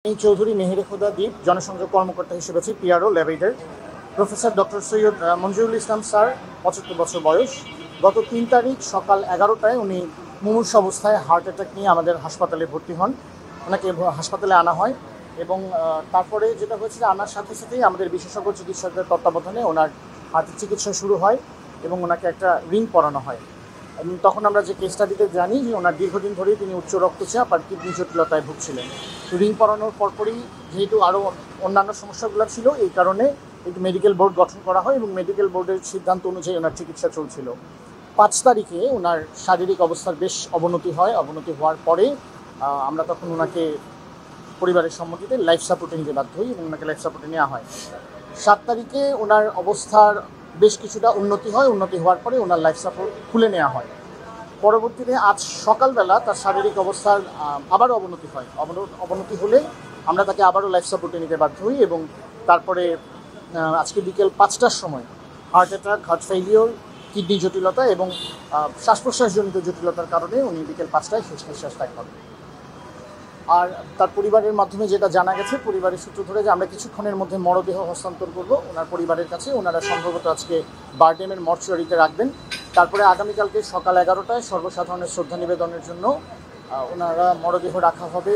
আমি চৌধুরী মেহের খোদা দ্বীপ জনসংযোগ কর্মকর্তা হিসেবে আছি পিআরও ল্যাবেইডের। Professor doctor Syed Manjurul Islam sir ৭৫ বছর বয়স। গত ৩ তারিখ সকাল ১১টায় উনি মুমূর্ষু অবস্থায় হার্ট অ্যাটাক নিয়ে আমাদের হাসপাতালে ভর্তি হন। ওনাকে হাসপাতালে আনা হয় এবং তারপরে যেটা হয়েছে আনার সাথে সাথেই আমাদের বিশেষজ্ঞ চিকিৎসকদের তত্ত্বাবধানে ওনার হার্টের চিকিৎসা শুরু হয় এবং ওনাকে একটা রিং পরানো হয়। তখন আমরা যে কেস স্টাডিতে জানি যে ওনার দীর্ঘদিন ধরেই তিনি উচ্চ রক্তচাপ আর কিডনি জটিলতায় ভুগছিলেন। তো রিং পরানোর পরপরই যেহেতু আরও অন্যান্য সমস্যাগুলো ছিল, এই কারণে একটি মেডিকেল বোর্ড গঠন করা হয় এবং মেডিকেল বোর্ডের সিদ্ধান্ত অনুযায়ী ওনার চিকিৎসা চলছিল। ৫ তারিখে ওনার শারীরিক অবস্থার বেশ অবনতি হয়। অবনতি হওয়ার পরে আমরা তখন ওনাকে পরিবারের সম্মতিতে লাইফ সাপোর্টে নিতে বাধ্য হই এবং ওনাকে লাইফ সাপোর্টে নেওয়া হয়। ৭ তারিখে ওনার অবস্থার বেশ কিছুটা উন্নতি হয়। উন্নতি হওয়ার পরে ওনার লাইফ সাপোর্ট খুলে নেওয়া হয়। পরবর্তীতে আজ সকালবেলা তার শারীরিক অবস্থার আবারও অবনতি হয়। অবনতি হলে আমরা তাকে আবারও লাইফ সাপোর্টে নিতে বাধ্য হই এবং তারপরে আজকে বিকেল ৫টার সময় heart attack, heart failure, kidney জটিলতা এবং শ্বাস প্রশ্বাসজনিত জটিলতার কারণে উনি বিকেল ৫টায় শেষ নিঃশ্বাস ত্যাগ করেন। আর তার পরিবারের মাধ্যমে যেটা জানা গেছে, পরিবারের সূত্র ধরে যে আমরা কিছুক্ষণের মধ্যে মরদেহ হস্তান্তর করব ওনার পরিবারের কাছে। ওনারা সম্ভবত আজকে বারডেমের মর্চুয়ারিতে রাখবেন। তারপরে আগামীকালকে সকাল ১১টায় সর্বসাধারণের শ্রদ্ধা নিবেদনের জন্য ওনারা মরদেহ রাখা হবে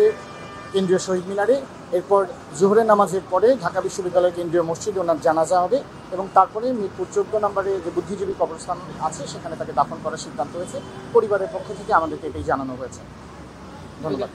কেন্দ্রীয় শহীদ মিনারে। এরপর জোহরের নামাজের পরে ঢাকা বিশ্ববিদ্যালয়ের কেন্দ্রীয় মসজিদে ওনার জানাজা হবে এবং তারপরে মিরপুর ১৪ নম্বরে যে বুদ্ধিজীবী কবরস্থান আছে সেখানে তাকে দাফন করার সিদ্ধান্ত হয়েছে। পরিবারের পক্ষ থেকে আমাদেরকে এটাই জানানো হয়েছে। ধন্যবাদ।